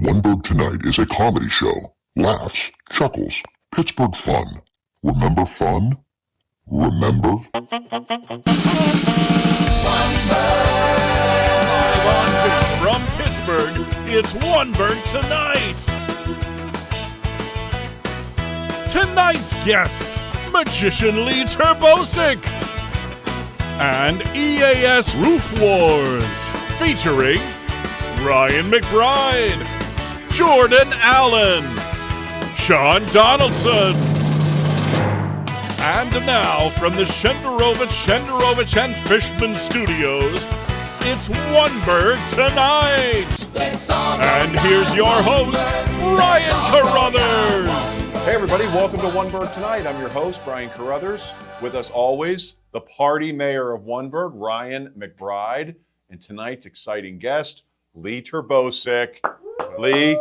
OneBURGH Tonight is a comedy show. Laughs, chuckles, Pittsburgh fun. Remember fun? Remember? Live on from Pittsburgh, it's oneBURGH Tonight. Tonight's guests, magician Lee Terbosic and EAS Roof Wars, featuring Ryan McBride, Jordan Allen, Sean Donaldson. And now, from the Shenderovich and Fishman Studios, it's oneBURGH Tonight. And here's your host, Brian Carruthers. Hey everybody, welcome to oneBURGH Tonight. I'm your host, Brian Carruthers. With us always, the party mayor of oneBURGH, Ryan McBride. And tonight's exciting guest, Lee Terbosic. Lee,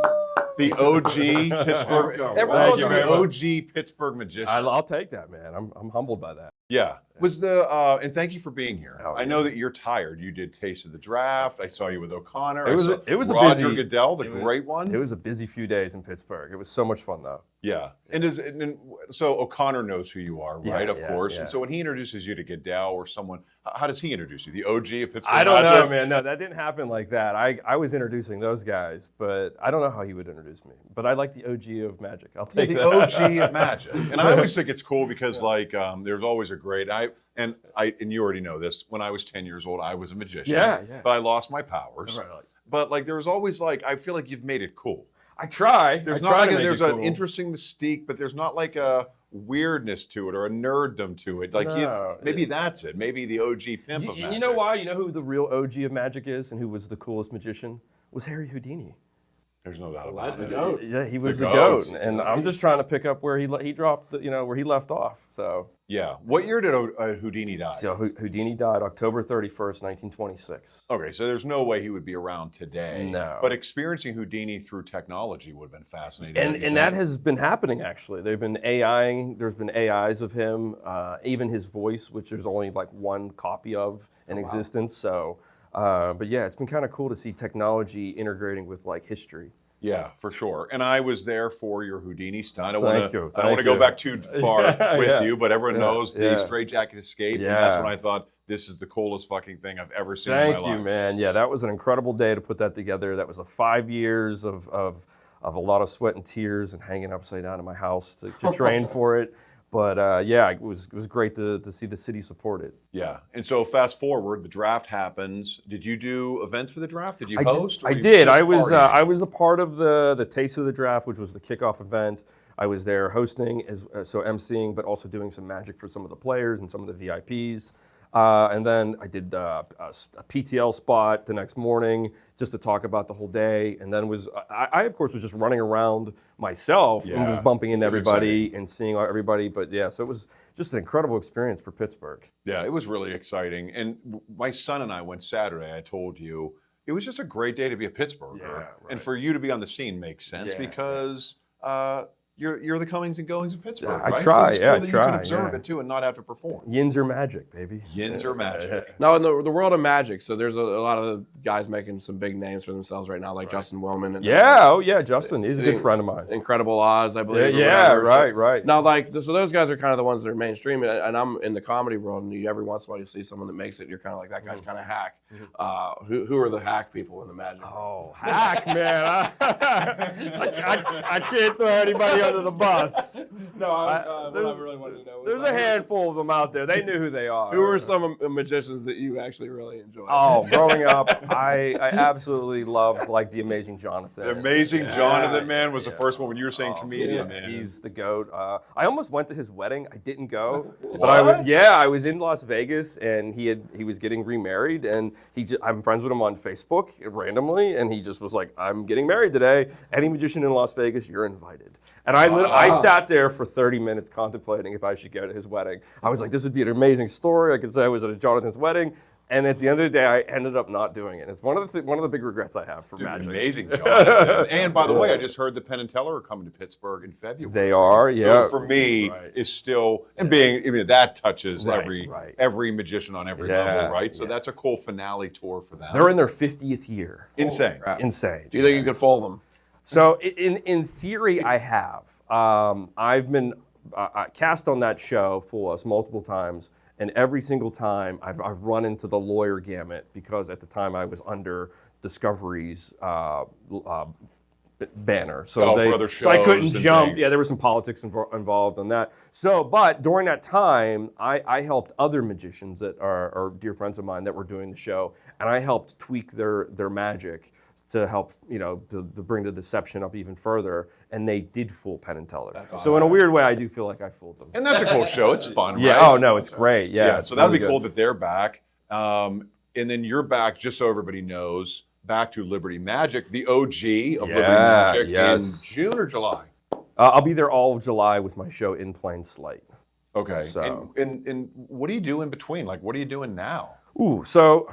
the OG Pittsburgh. Everyone calls you the OG Pittsburgh Magician. I'll take that, man. I'm humbled by that. Yeah. And thank you for being here. I know that you're tired. You did Taste of the Draft. I saw you with O'Connor. It was Roger a busy, Goodell, the great one. It was a busy few days in Pittsburgh. It was so much fun, though. Yeah. So O'Connor knows who you are, right? Yeah, of course. yeah. And so when he introduces you to Goodell or someone, how does he introduce you? The OG of Pittsburgh I don't Magic? know, man. No, that didn't happen like that. I was introducing those guys, but I don't know how he would introduce me. But I like the OG of Magic. I'll take the that. OG of Magic. And I always think it's cool because there's always a great and you already know this. When I was 10 years old, I was a magician. Yeah. But I lost my powers. Right. But there was always I feel like you've made it cool. I try. There's there's an interesting mystique, but there's not like a weirdness to it or a nerddom to it. Maybe that's it. Maybe the OG pimp of Magic. You know why? You know who the real OG of Magic is and who was the coolest magician? Was Harry Houdini. There's no doubt about it. Yeah, he was the goat. And I'm just trying to pick up where he dropped, where he left off. So. Yeah. What year did Houdini die? So Houdini died October 31st, 1926. Okay, so there's no way he would be around today. No. But experiencing Houdini through technology would have been fascinating. And that has been happening, actually. There's been AIs of him, even his voice, which there's only like one copy of in existence. So, but yeah, it's been kind of cool to see technology integrating with like history. Yeah, for sure. And I was there for your Houdini stunt. I don't want to Thank go you. back too far with you, but everyone knows the straitjacket escape. Yeah. And that's when I thought, this is the coolest fucking thing I've ever seen in my life. Thank you, man. Yeah, that was an incredible day to put that together. That was 5 years of a lot of sweat and tears and hanging upside down in my house to train for it. But it was great to see the city support it. Yeah, and so fast forward, the draft happens. Did you do events for the draft? Did you host? I did. I was a part of the Taste of the Draft, which was the kickoff event. I was there hosting, so emceeing, but also doing some magic for some of the players and some of the VIPs. And then I did a PTL spot the next morning just to talk about the whole day. And then I of course was just running around myself and just bumping into everybody and seeing everybody. But yeah, so it was just an incredible experience for Pittsburgh. Yeah, it was really exciting. And my son and I went Saturday. I told you it was just a great day to be a Pittsburgher. Yeah, right. And for you to be on the scene makes sense because you're the comings and goings of Pittsburgh, right? I try, so it's cool that I you try. can observe it too and not have to perform. Yins are magic, baby. Yins are magic. No, in the world of magic, so there's a lot of guys making some big names for themselves right now, like Justin Willman. And Justin. He's a good friend of mine. Incredible Oz, I believe. Right. Now, so those guys are kind of the ones that are mainstream, and I'm in the comedy world, and every once in a while you see someone that makes it, and you're kind of like, that guy's kind of hack. Who are the hack people in the magic? Oh, hack, man. I can't throw anybody under the bus. No, I really wanted to know. There's a handful of them out there. They knew who they are. Who are some magicians that you actually really enjoyed? Oh, growing up, I absolutely loved The Amazing Jonathan. The Amazing Jonathan, man, was the first one when you were saying comedian, man. He's the GOAT. I almost went to his wedding. I didn't go. But I was in Las Vegas, and he was getting remarried, and I'm friends with him on Facebook randomly, and he just was like, I'm getting married today. Any magician in Las Vegas, you're invited. And I sat there for 30 minutes contemplating if I should go to his wedding. I was like, this would be an amazing story. I could say I was at Jonathan's wedding. And at the end of the day, I ended up not doing it. It's one of the big regrets I have for Magic. Amazing, Jonathan. And by the way, I just heard that Penn and Teller are coming to Pittsburgh in February. They are, yeah. So for me, is still that touches every magician on every level, right? So that's a cool finale tour for them. They're in their 50th year. Insane. Insane. Do you think you could fool them? So in theory, I have. I've been cast on that show for us multiple times, and every single time I've run into the lawyer gamut because at the time I was under Discovery's banner, so for other so I couldn't shows and jump. things. Yeah, there was some politics involved in that. So, but during that time, I helped other magicians that are dear friends of mine that were doing the show, and I helped tweak their magic to help, to bring the deception up even further, and they did fool Penn and Teller. So in a weird way, I do feel like I fooled them. And that's a cool show. It's fun, right? Yeah. Oh no, it's great. Yeah. Yeah. So that'd be really cool good. that they're back. And then you're back, just so everybody knows, back to Liberty Magic, the OG of Liberty Magic yes. in June or July. I'll be there all of July with my show In Plain Sight. Okay. So- And what do you do in between? Like, what are you doing now? Ooh, so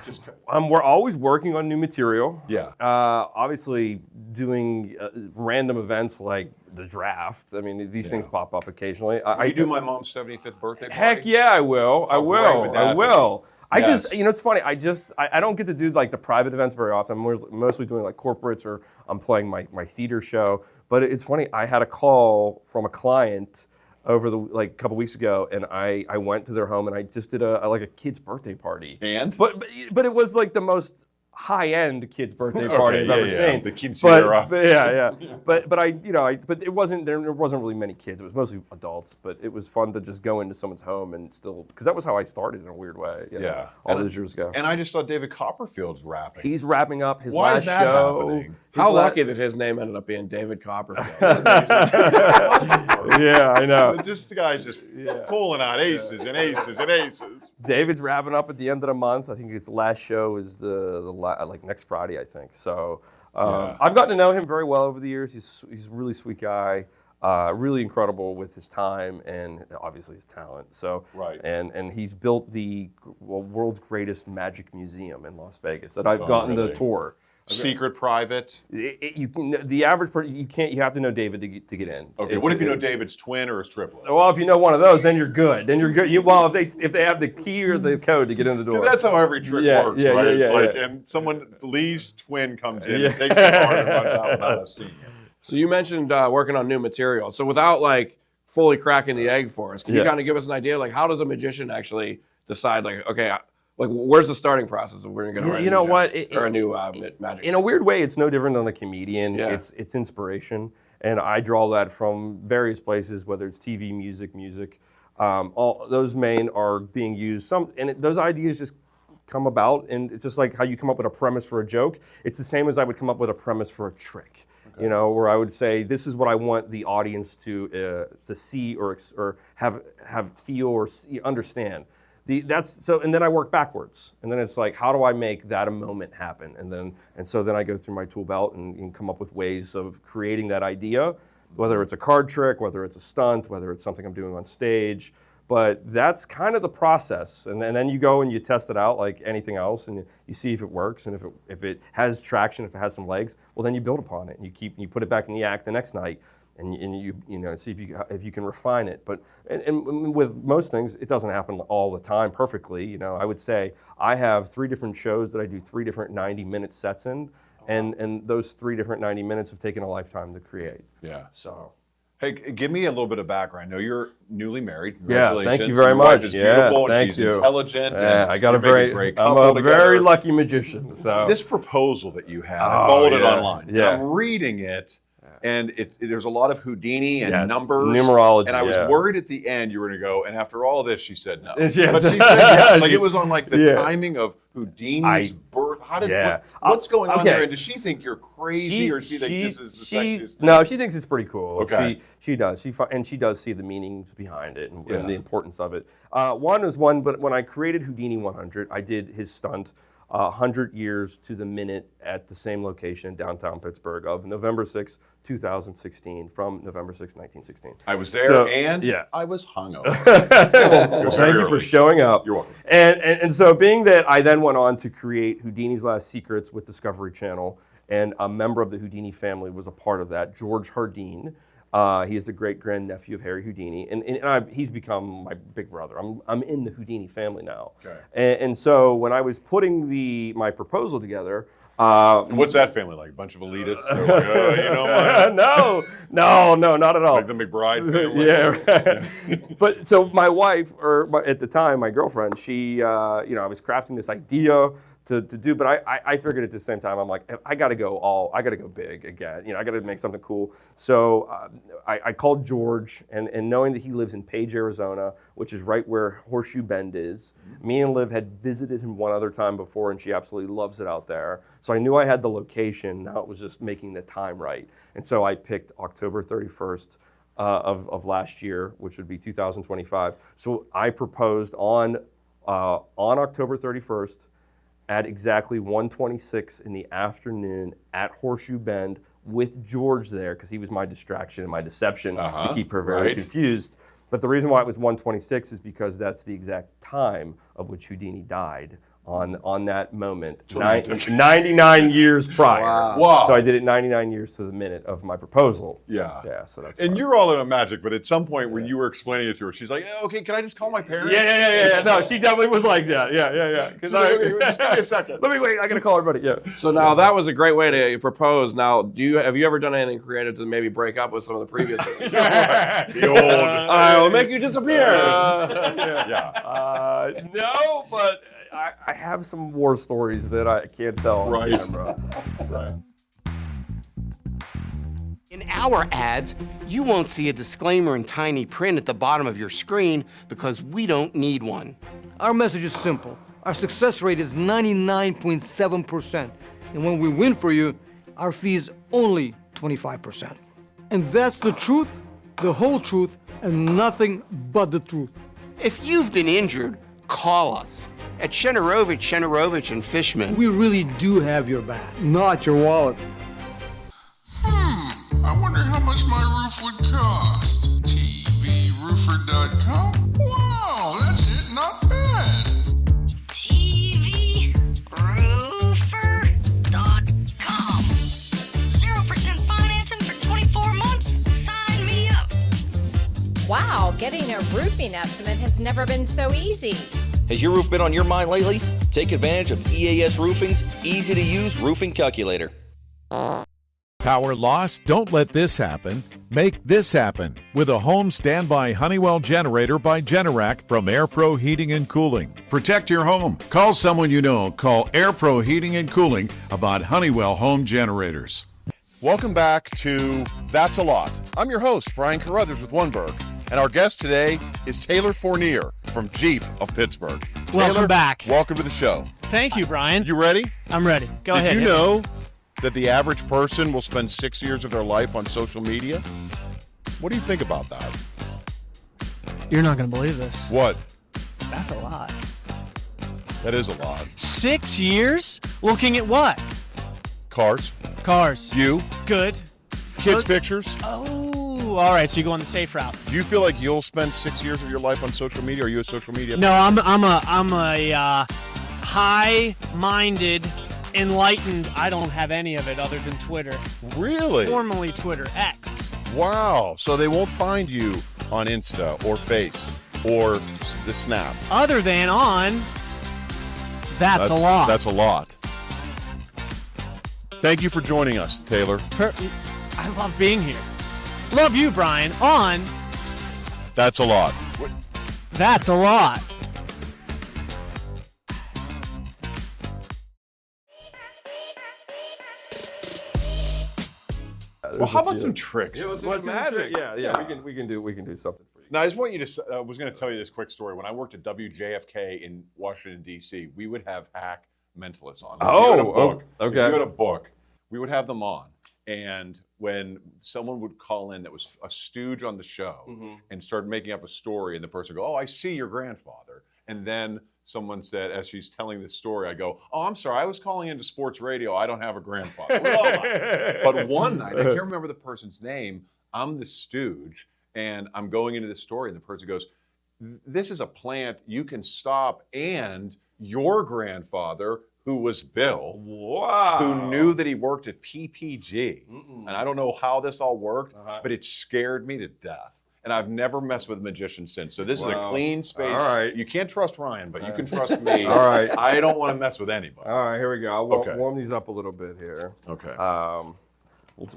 we're always working on new material. Yeah. Obviously, doing random events like the draft. I mean, these things pop up occasionally. I do my mom's 75th birthday party. Heck yeah, I will. I How great would will. that I be? will. I Yes. just, it's funny. I don't get to do like the private events very often. I'm mostly doing like corporates, or I'm playing my theater show. But it's funny. I had a call from a client over the couple weeks ago, and I went to their home and I just did a kid's birthday party. And? But it was like the most high-end kid's birthday party I've ever seen. The kids But era. but it wasn't there wasn't really many kids. It was mostly adults. But it was fun to just go into someone's home and still, because that was how I started in a weird way. All those years ago. And I just saw David Copperfield's rapping. He's wrapping up his Why last is that show. happening? How lucky that his name ended up being David Copperfield. Yeah, I know. Just the guy's just pulling out aces and aces and aces. David's wrapping up at the end of the month. I think his last show is like next Friday, I think. So I've gotten to know him very well over the years. He's a really sweet guy, really incredible with his time and obviously his talent. So Right. and he's built the world's greatest magic museum in Las Vegas that I've gotten really? to tour. Secret, private. The average person, you have to know David to get in. Okay. What if you know David's twin or his triplet? Well, if you know one of those, then you're good. Then you're good. If they have the key or the code to get in the door. That's how every trick works, right? It's like, and Lee's twin comes in and takes the card and runs out without us seeing it. So you mentioned working on new material. So without fully cracking the egg for us, can you kind of give us an idea? How does a magician actually decide? Where's the starting process of we're going to You know what? or a new magic? In a weird way, it's no different than a comedian. Yeah. It's inspiration, and I draw that from various places, whether it's TV, music. All those main are being used. Those ideas just come about, and it's just like how you come up with a premise for a joke. It's the same as I would come up with a premise for a trick. Okay. Where I would say, this is what I want the audience to see or have feel or understand. And then I work backwards, and then it's like, how do I make that a moment happen? And so then I go through my tool belt and come up with ways of creating that idea, whether it's a card trick, whether it's a stunt, whether it's something I'm doing on stage. But that's kind of the process, and then you go and you test it out like anything else, and you see if it works, and if it has traction, if it has some legs, well then you build upon it, and you put it back in the act the next night. And you see if you can refine it, but and with most things it doesn't happen all the time perfectly. I would say I have 3 different shows that I do 3 different 90-minute sets in, and those 3 different 90 minutes have taken a lifetime to create. Yeah. So. Hey, give me a little bit of background. I know you're newly married. Yeah, Congratulations. thank you very Your much. wife is Yeah, beautiful. thank She's you. intelligent. Yeah, and I got you're making great I'm couple a together. very lucky magician. So This proposal that you had, I followed it online. Yeah. And I'm reading it, and there's a lot of Houdini and numbers. Numerology, And I was worried at the end you were going to go, and after all this, she said no. Yes. But she said yes. Like it was on the timing of Houdini's birth. How did what's going on there? And does she think you're crazy, or does she think this is the sexiest thing? No, she thinks it's pretty cool. Okay. She does. She does see the meanings behind it and the importance of it. But when I created Houdini 100, I did his stunt 100 years to the minute at the same location in downtown Pittsburgh of November 6, 2016, from November 6, 1916. I was there, and I was hungover. Thank you for showing up. You're welcome. And so being that I then went on to create Houdini's Last Secrets with Discovery Channel, and a member of the Houdini family was a part of that, George Hardeen. He is the great-grandnephew of Harry Houdini, and he's become my big brother. I'm in the Houdini family now. Okay. And so when I was putting my proposal together, What's that family like? A bunch of elitists? They're like, you know, no, not at all. like the McBride family. Yeah, right. But so my wife, at the time, my girlfriend, she, I was crafting this idea to do, but I figured at the same time, I'm like, I got to go big again. I got to make something cool. So I called George, and knowing that he lives in Page, Arizona, which is right where Horseshoe Bend is. Me and Liv had visited him one other time before, and she absolutely loves it out there. So I knew I had the location. Now it was just making the time right. And so I picked October 31st of last year, which would be 2025. So I proposed on October 31st at exactly 1:26 in the afternoon at Horseshoe Bend with George there, because he was my distraction and my deception to keep her very confused. But the reason why it was 1:26 is because that's the exact time of which Houdini died on that moment, 99 years prior. Wow. So I did it 99 years to the minute of my proposal. Yeah. Yeah, so that's And fun. you're all in a magic, but at some point when you were explaining it to her, she's like, okay, can I just call my parents? Yeah. No, she definitely was like that. Yeah. She's like, okay, just give me a second. Let me wait. I gotta call everybody. Yeah. So now that was a great way to propose. Now, have you ever done anything creative to maybe break up with some of the previous? The old. I will make you disappear. No, but I have some war stories that I can't tell on camera. So. In our ads, you won't see a disclaimer in tiny print at the bottom of your screen because we don't need one. Our message is simple. Our success rate is 99.7%. And when we win for you, our fee is only 25%. And that's the truth, the whole truth, and nothing but the truth. If you've been injured, call us. At Shenarovich and Fishman. We really do have your back, not your wallet. I wonder how much my roof would cost. TVRoofer.com? Wow, that's it, not bad. TVRoofer.com. 0% financing for 24 months? Sign me up. Wow, getting a roofing estimate has never been so easy. Has your roof been on your mind lately? Take advantage of EAS Roofing's easy-to-use roofing calculator. Power loss? Don't let this happen. Make this happen with a home standby Honeywell generator by Generac from AirPro Heating and Cooling. Protect your home. Call someone you know. Call AirPro Heating and Cooling about Honeywell home generators. Welcome back to That's a Lot. I'm your host, Brian Carruthers with oneBURGH, and our guest today is Taylor Fournier from Jeep of Pittsburgh. Welcome Taylor, back. Welcome to the show. Thank you, Brian. You ready? I'm ready. Go ahead. Did you know that the average person will spend 6 years of their life on social media? What do you think about that? You're not going to believe this. What? That's a lot. That is a lot. 6 years? Looking at what? Cars. Cars. You. Good. Kids' pictures. Oh, all right. So you're going the safe route. Do you feel like you'll spend 6 years of your life on social media? Are you a social media? No, I'm a high-minded, enlightened. I don't have any of it other than Twitter. Really? Formerly Twitter X. Wow. So they won't find you on Insta or Face or the Snap. Other than on. That's a lot. That's a lot. Thank you for joining us, Taylor. I love being here. Love you, Brian. On. That's a lot. That's a lot. Well, how about some tricks? Yeah, let's do some magic. Yeah. We can do something for you. Now, I just want you to. I was going to tell you this quick story. When I worked at WJFK in Washington D.C., we would have hack mentalists on. Okay. If you had a book, we would have them on. And when someone would call in that was a stooge on the show and started making up a story, and the person would go, "Oh, I see your grandfather," and then someone said, as she's telling this story, I go, "Oh, I'm sorry, I was calling into sports radio. I don't have a grandfather." But one night, I can't remember the person's name. I'm the stooge, and I'm going into this story, and the person goes, "This is a plant you can stop, and your grandfather, who was Bill, who knew that he worked at PPG, and I don't know how this all worked, but it scared me to death." and I've never messed with Magician since. So this is a Wow. clean space. All right. You can't trust Ryan, but you can trust me. All right. I don't want to mess with anybody. All right, here we go. I'll Okay. warm these up a little bit here. Okay.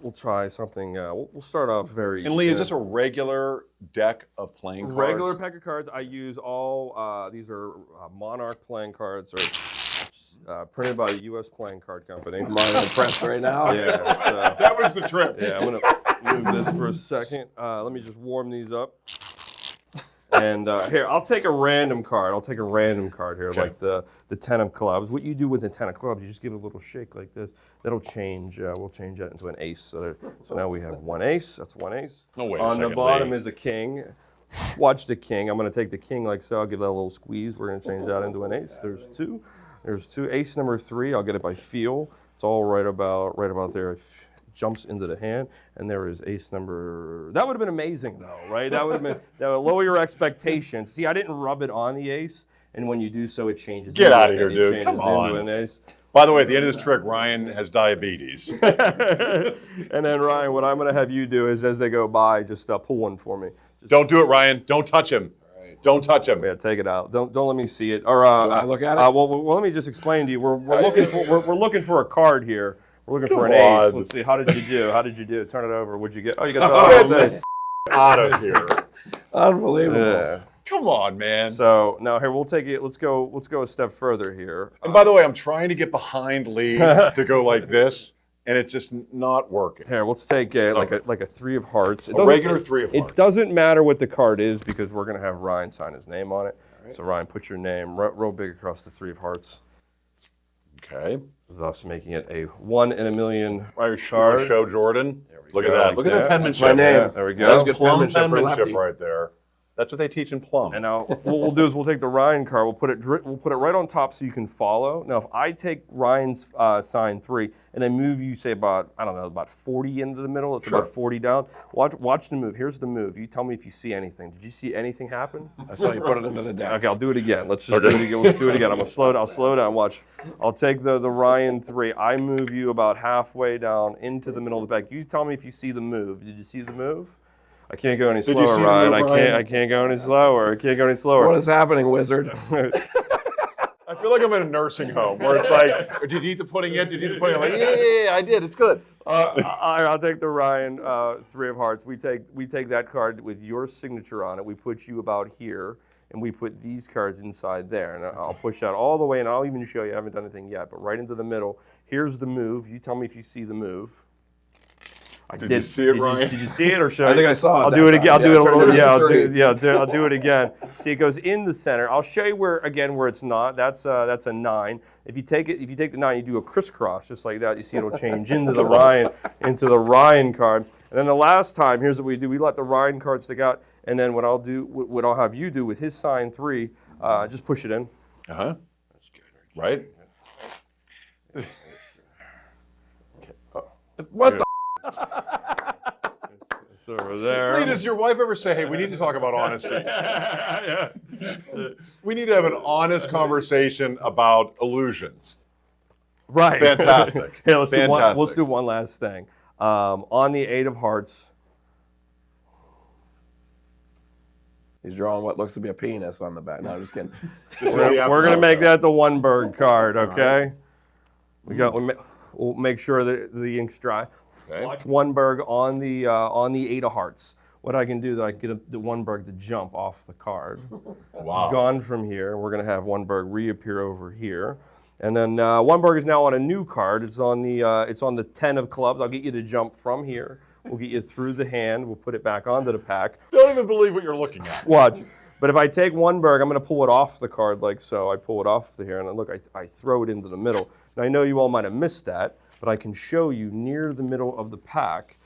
We'll try something. We'll start off very. And Lee, is this a regular deck of playing cards? regular pack of cards? I use all. These are Monarch playing cards, or printed by a U.S. playing card company. Mine are pressed right now. Yeah. So, That was the trip. yeah, I'm gonna move this for a second. Let me just warm these up. And here, I'll take a random card. I'll take a random card here, Okay. like the 10 of clubs. What you do with the 10 of clubs, you just give it a little shake like this. That'll change. We'll change that into an ace. So now we have one ace. That's one ace. No, wait a On second, the bottom Lee. is a king. Watch the king. I'm going to take the king like so. I'll give that a little squeeze. We're going to change that into an ace. There's two. There's two. Ace number 3. I'll get it by feel. It's all right about there. Jumps into the hand, and there is ace number. That would have been amazing, though, right? That would have been. That would lower your expectations. See, I didn't rub it on the ace, and when you do so, it changes. Get into out of it, here, and it dude. changes Come on. into an ace. By the way, at the end of this trick, Ryan has diabetes. And then Ryan, what I'm going to have you do is, as they go by, just pull one for me. Just, Don't do it, Ryan. Don't touch him. Don't touch him. Yeah, take it out. Don't let me see it. Or Do I look at it? well, let me just explain to you. We're looking for a card here. We're looking for an Come ace. on. Let's see. How did you do? How did you do? Turn it over. What'd you get? Oh, you got the Out of here. Unbelievable. Yeah. Come on, man. So now here we'll take it. Let's go a step further here. And by the way, I'm trying to get behind Lee to go like this, and it's just not working. Here, let's take like a 3 of hearts. A regular 3 of hearts. It doesn't matter what the card is because we're gonna have Ryan sign his name on it. Right. So Ryan, put your name real big across the 3 of hearts. Okay. Thus making it a 1 in a million Right, card. show Jordan. Look at go. that. Look at the Yeah. penmanship. My name. Yeah, there we go. That's good Plum penmanship for penmanship lefty. right there. That's what they teach in Plum. And now what we'll do is we'll take the Ryan card. We'll put it right on top so you can follow. Now if I take Ryan's sign 3 and then move you say about 40 into the middle. It's about 40 down. Watch the move. Here's the move. You tell me if you see anything. Did you see anything happen? I saw you put it into the deck. Okay, I'll do it again. Let's just do it again. Let's do it again. I'll slow down. Watch. I'll take the Ryan 3. I move you about halfway down into the middle of the deck. You tell me if you see the move. Did you see the move? I can't go any Did you slower, see the Ryan. move, Ryan? I can't go any slower. I can't go any slower. What is happening, wizard? I feel like I'm in a nursing home where it's like, did you eat the pudding yet? Did you eat the pudding? I'm like, yeah, I did. It's good. I'll take the Ryan 3 of hearts. We take that card with your signature on it. We put you about here, and we put these cards inside there. And I'll push that all the way, and I'll even show you. I haven't done anything yet, but right into the middle. Here's the move. You tell me if you see the move. Did you see it, Ryan? Did you see it, or should I think I saw it. I'll do it again. I'll do it a turn little. it Yeah, into I'll do it again. See, it goes in the center. I'll show you where it's not. That's a 9. If you take the 9, you do a crisscross just like that. You see, it'll change into the Ryan card. And then the last time, here's what we do: we let the Ryan card stick out, and then what I'll have you do with his sign 3, just push it in. Uh-huh. That's good. Right? What the? It's over there. Lee, does your wife ever say, hey, we need to talk about honesty? We need to have an honest conversation about illusions. Right. Fantastic. Hey, let's Fantastic. do one last thing. On the 8 of hearts. He's drawing what looks to be a penis on the back. No, I'm just kidding. We're gonna make that the oneBURGH card, okay? We'll make sure that the ink's dry. Okay. Watch oneBURGH on the 8 of hearts. What I can do is I can get the oneBURGH to jump off the card. Wow. Gone from here. We're gonna have oneBURGH reappear over here. And then oneBURGH is now on a new card. It's on the 10 of clubs. I'll get you to jump from here. We'll get you through the hand. We'll put it back onto the pack. Don't even believe what you're looking at. Watch. But if I take oneBURGH, I'm going to pull it off the card like so. I pull it off the here, and then look, I throw it into the middle. Now, I know you all might have missed that, but I can show you near the middle of the pack,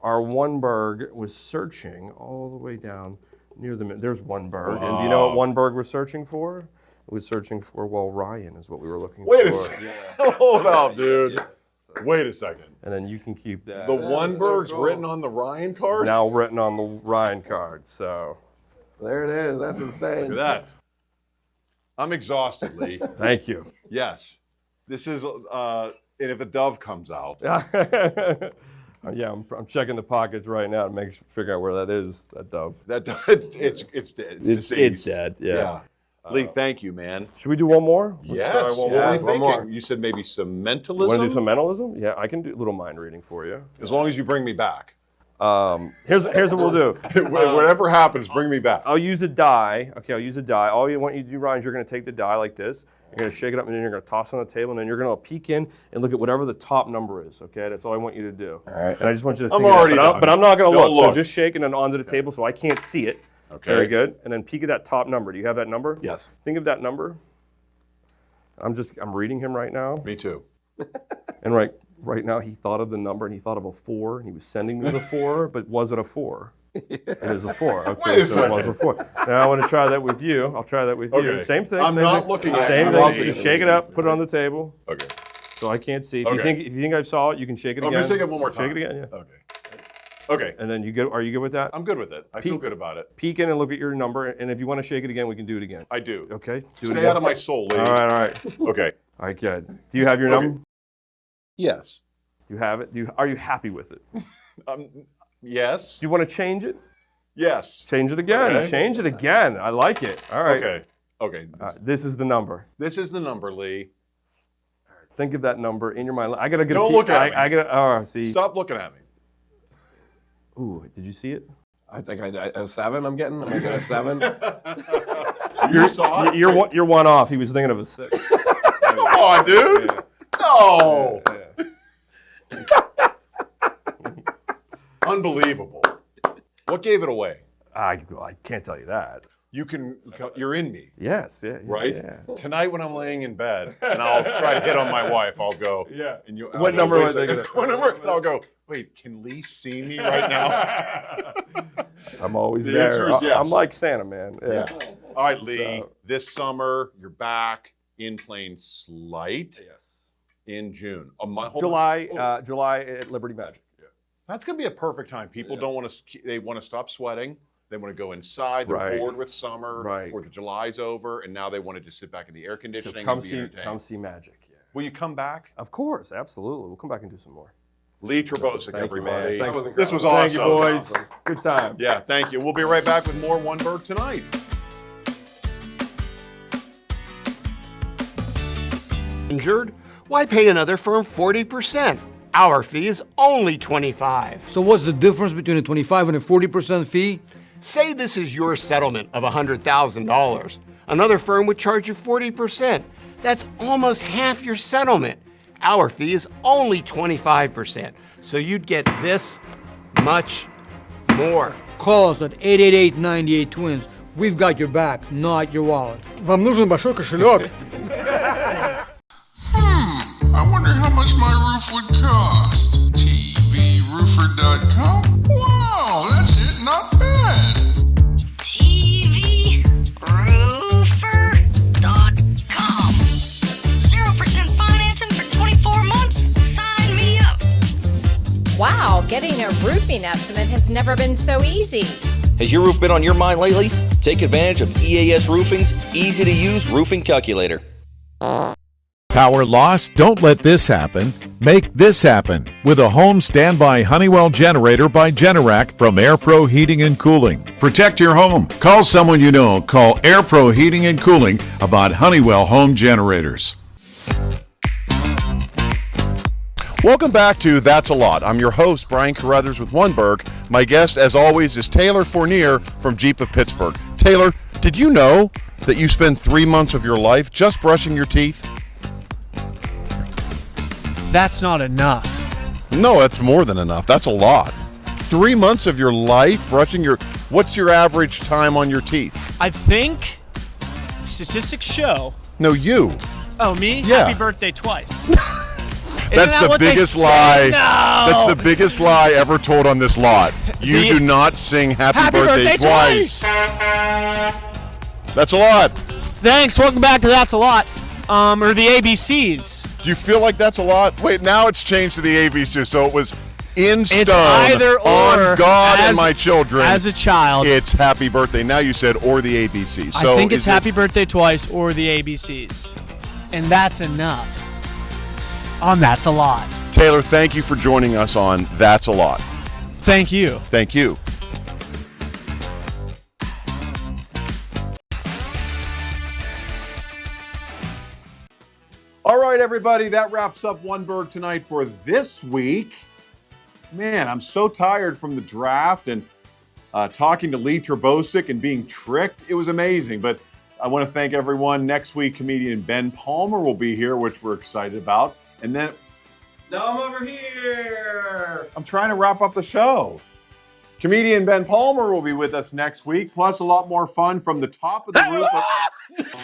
our oneBURGH was searching all the way down near the middle. There's oneBURGH. And do you know what oneBURGH was searching for? It was searching for, well, Ryan is what we were looking for. Wait a second. Hold up, dude. Wait a second. And then you can keep that. The oneBURGH's written on the Ryan card? Now written on the Ryan card, so. There it is. That's insane. Look at that. I'm exhausted, Lee. Thank you. Yes. This is, and if a dove comes out. All Yeah, I'm checking the pockets right now to figure out where that is. That dove. It's deceased. It's dead. Yeah. Lee, thank you, man. Should we do one more? Yes. Let's try What one are you more. thinking? You said maybe some mentalism. You want to do some mentalism? Yeah, I can do a little mind reading for you. As long as you bring me back. Here's what we'll do. Whatever happens, bring me back. I'll use a die. Okay, I'll use a die. All I want you to do, Ryan, is you're going to take the die like this. You're going to shake it up, and then you're going to toss it on the table, and then you're going to peek in and look at whatever the top number is. Okay, that's all I want you to do. All right. And I just want you to I'm think already of done. that. But I'm not going to Don't look. look. So just shake it and onto the table so I can't see it. Okay. Very good. And then peek at that top number. Do you have that number? Yes. Think of that number. I'm reading him right now. Me too. And right now he thought of the number and he thought of a 4 and he was sending me the 4, but was it a 4? It is a 4. Okay, Wait a so second. it was a 4. Now I want to try that with you. I'll try that with you. Okay. Same thing. I'm same not thing. looking at Same you. thing. I'm Just looking. shake it up, put it on the table. Okay. So I can't see. If Okay. you think I saw it, you can shake it I'm again. gonna shake it one more time. Shake it again, yeah. Okay. Okay. And then are you good with that? I'm good with it. I feel good about it. Peek in and look at your number, and if you want to shake it again, we can do it again. I do. Okay? Do it Stay again. out of my soul, Lee. All right. Okay. All right, good. Do you have your Okay. number? Yes. Do you have it? Are you happy with it? Yes. Do you want to change it? Yes. Change it again. Okay. Change it again. I like it. All right. Okay. Okay. This is the number. This is the number, Lee. Think of that number in your mind. I gotta get Don't a peek. look at me. I gotta. Oh, see. Stop looking at me. Ooh, did you see it? I think a 7. I'm getting. I'm getting a 7. You saw it? You're one off. He was thinking of a 6. Come on, dude. No. Unbelievable. What gave it away? I can't tell you that. You're in me. Yes. Yeah. Right? Yeah. Tonight when I'm laying in bed and I'll try to hit on my wife, I'll go. Yeah. And What number was it? What number? And I'll go, wait, can Lee see me right now? I'm always The there. answer is yes. I'm like Santa, man. Yeah. All right, Lee. This summer, you're back in plain sight. Yes. In June. July at Liberty Magic. Yeah. That's going to be a perfect time. People don't want to, they want to stop sweating. They want to go inside. They're bored with summer. Right. 4th of July's over. And now they want to just sit back in the air conditioning So and be entertained. come see Magic. Yeah. Will you come back? Of course, absolutely. We'll come back and do some more. Lee Terbosic, Thank everybody. you, man. This was awesome. Thank you, boys. Good time. Yeah, thank you. We'll be right back with more oneBURGH tonight. Injured? Why pay another firm 40%? Our fee is only $25. So what's the difference between a 25 and a 40% fee? Say this is your settlement of $100,000. Another firm would charge you 40%. That's almost half your settlement. Our fee is only 25%. So you'd get this much more. Call us at 888-98-TWINS. We've got your back, not your wallet. Вам нужен большой кошелек. I wonder how much my roof would cost. TVRoofer.com? Wow, that's it, not bad. TVRoofer.com. 0% financing for 24 months? Sign me up. Wow, getting a roofing estimate has never been so easy. Has your roof been on your mind lately? Take advantage of EAS Roofing's easy-to-use roofing calculator. Power loss? Don't let this happen. Make this happen with a home standby Honeywell generator by Generac from AirPro Heating and Cooling. Protect your home. Call someone you know. Call AirPro Heating and Cooling about Honeywell home generators. Welcome back to That's a Lot. I'm your host, Brian Carruthers with oneBURGH. My guest, as always, is Taylor Fournier from Jeep of Pittsburgh. Taylor, did you know that you spend 3 months of your life just brushing your teeth? That's not enough. No, that's more than enough. That's a lot. 3 months of your life brushing your... What's your average time on your teeth? I think statistics show. No, you. Oh, me? Yeah. Happy birthday twice. That's that the what they biggest say? lie. No. That's the biggest lie ever told on this lot. You do not sing Happy Birthday twice. That's a lot. Thanks. Welcome back to That's a Lot. Or the ABCs. Do you feel like that's a lot? Wait, now it's changed to the ABC, so it was in stone. It's either or. On God and my children. As a child. It's Happy Birthday. Now you said or the ABC. So I think it's Happy Birthday twice or the ABCs. And that's enough. On That's a Lot. Taylor, thank you for joining us on That's a Lot. Thank you. Thank you. All right, everybody, that wraps up oneBURGH Tonight for this week. Man, I'm so tired from the draft and talking to Lee Terbosic and being tricked. It was amazing, but I want to thank everyone. Next week, comedian Ben Palmer will be here, which we're excited about. And then... No, I'm over here. I'm trying to wrap up the show. Comedian Ben Palmer will be with us next week, plus a lot more fun from the top of the roof.